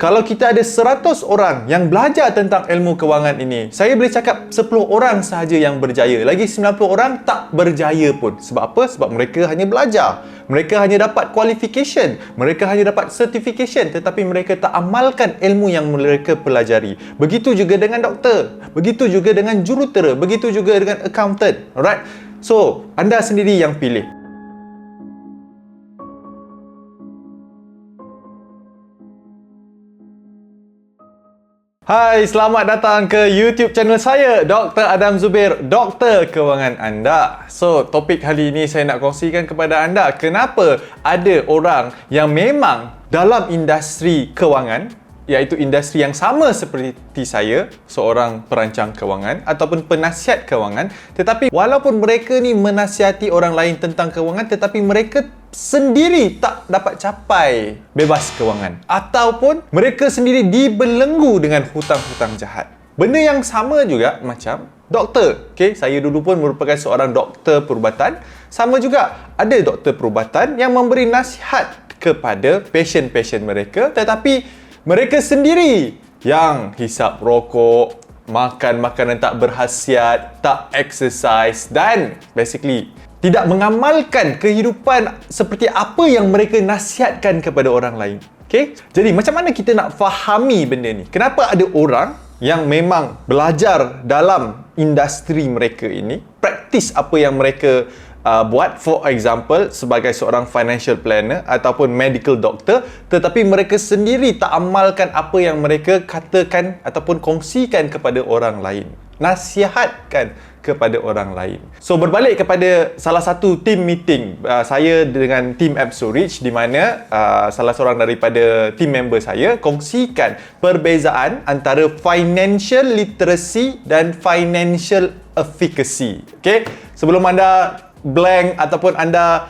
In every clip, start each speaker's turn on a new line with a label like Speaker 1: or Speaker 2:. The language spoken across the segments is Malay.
Speaker 1: kalau kita ada 100 orang yang belajar tentang ilmu kewangan ini, saya boleh cakap 10 orang sahaja yang berjaya. Lagi 90 orang tak berjaya pun. Sebab apa? Sebab mereka hanya belajar. Mereka hanya dapat qualification. Mereka hanya dapat certification. Tetapi mereka tak amalkan ilmu yang mereka pelajari. Begitu juga dengan doktor. Begitu juga dengan jurutera. Begitu juga dengan accountant. Alright? So, anda sendiri yang pilih. Hai, selamat datang ke YouTube channel saya, Dr. Adam Zubair, Doktor Kewangan Anda. So, topik kali ini saya nak kongsikan kepada anda kenapa ada orang yang memang dalam industri kewangan, iaitu industri yang sama seperti saya, seorang perancang kewangan ataupun penasihat kewangan, tetapi walaupun mereka ni menasihati orang lain tentang kewangan, tetapi mereka sendiri tak dapat capai bebas kewangan, ataupun mereka sendiri dibelenggu dengan hutang-hutang jahat. Benda yang sama juga macam doktor. Okay? Saya dulu pun merupakan seorang doktor perubatan. Sama juga ada doktor perubatan yang memberi nasihat kepada pasien-pasien mereka, tetapi mereka sendiri yang hisap rokok, makan makanan tak berkhasiat, tak exercise dan basically tidak mengamalkan kehidupan seperti apa yang mereka nasihatkan kepada orang lain. Okay? Jadi macam mana kita nak fahami benda ni? Kenapa ada orang yang memang belajar dalam industri mereka ini, praktis apa yang mereka buat, for example sebagai seorang financial planner ataupun medical doctor, tetapi mereka sendiri tak amalkan apa yang mereka katakan ataupun kongsikan kepada orang lain, nasihatkan kepada orang lain. So berbalik kepada salah satu team meeting saya dengan team Absolreach, di mana salah seorang daripada team member saya kongsikan perbezaan antara financial literacy dan financial efficacy. Okay? Sebelum anda blank ataupun anda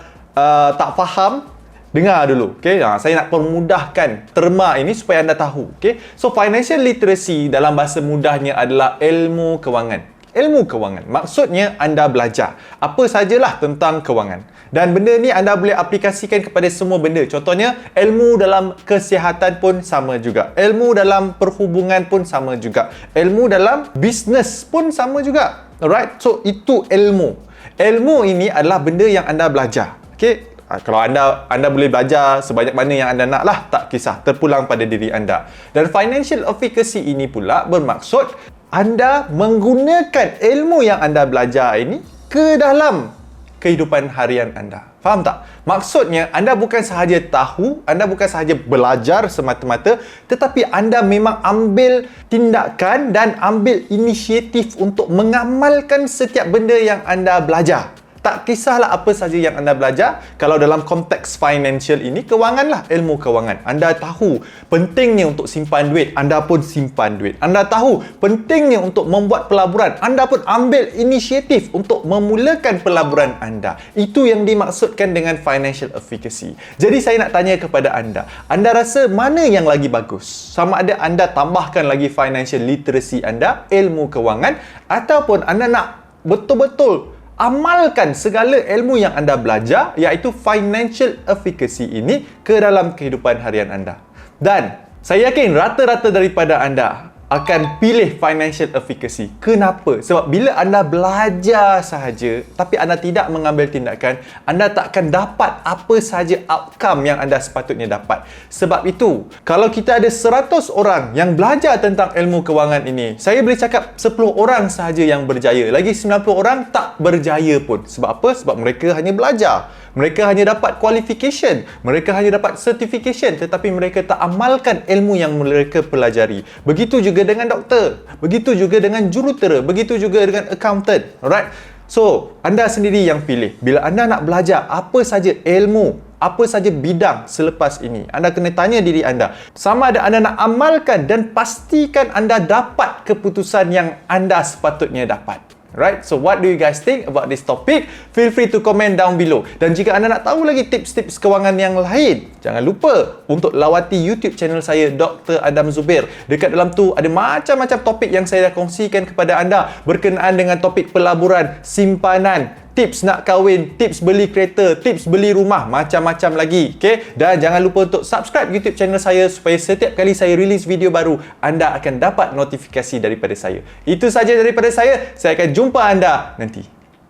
Speaker 1: tak faham, dengar dulu. Okay? Saya nak permudahkan terma ini supaya anda tahu. Okay? So financial literacy dalam bahasa mudahnya adalah ilmu kewangan. Ilmu kewangan maksudnya anda belajar apa sajalah tentang kewangan, dan benda ni anda boleh aplikasikan kepada semua benda. Contohnya ilmu dalam kesihatan pun sama juga, ilmu dalam perhubungan pun sama juga, ilmu dalam bisnes pun sama juga. Alright, so itu ilmu. Ilmu ini adalah benda yang anda belajar. Okay? Kalau anda boleh belajar sebanyak mana yang anda nak lah, tak kisah, terpulang pada diri anda. Dan financial efficacy ini pula bermaksud anda menggunakan ilmu yang anda belajar ini ke dalam kehidupan harian anda. Faham tak? Maksudnya anda bukan sahaja tahu, anda bukan sahaja belajar semata-mata, tetapi anda memang ambil tindakan dan ambil inisiatif untuk mengamalkan setiap benda yang anda belajar. Tak kisahlah apa saja yang anda belajar. Kalau dalam konteks financial ini, kewanganlah, ilmu kewangan. Anda tahu pentingnya untuk simpan duit, anda pun simpan duit. Anda tahu pentingnya untuk membuat pelaburan, anda pun ambil inisiatif untuk memulakan pelaburan anda. Itu yang dimaksudkan dengan financial efficacy. Jadi saya nak tanya kepada anda rasa mana yang lagi bagus? Sama ada anda tambahkan lagi financial literacy anda, ilmu kewangan, ataupun anda nak betul-betul amalkan segala ilmu yang anda belajar, iaitu financial efficacy ini ke dalam kehidupan harian anda. Dan saya yakin rata-rata daripada anda akan pilih financial efficacy. Kenapa? Sebab bila anda belajar sahaja tapi anda tidak mengambil tindakan, anda tak akan dapat apa sahaja outcome yang anda sepatutnya dapat. Sebab itu, kalau kita ada 100 orang yang belajar tentang ilmu kewangan ini, saya boleh cakap 10 orang sahaja yang berjaya. Lagi 90 orang tak berjaya pun. Sebab apa? Sebab mereka hanya belajar. Mereka hanya dapat qualification, mereka hanya dapat certification, tetapi mereka tak amalkan ilmu yang mereka pelajari. Begitu juga dengan doktor, begitu juga dengan jurutera, begitu juga dengan accountant. Alright? So, anda sendiri yang pilih. Bila anda nak belajar apa saja ilmu, apa saja bidang selepas ini, anda kena tanya diri anda, sama ada anda nak amalkan, dan pastikan anda dapat keputusan yang anda sepatutnya dapat. Right? So what do you guys think about this topic? Feel free to comment down below. Dan jika anda nak tahu lagi tips-tips kewangan yang lain, jangan lupa untuk lawati YouTube channel saya, Dr. Adam Zubair. Dekat dalam tu ada macam-macam topik yang saya dah kongsikan kepada anda berkenaan dengan topik pelaburan, simpanan, tips nak kahwin, tips beli kereta, tips beli rumah, macam-macam lagi. Okay? Dan jangan lupa untuk subscribe YouTube channel saya supaya setiap kali saya release video baru, anda akan dapat notifikasi daripada saya. Itu saja daripada saya. Saya akan jumpa anda nanti.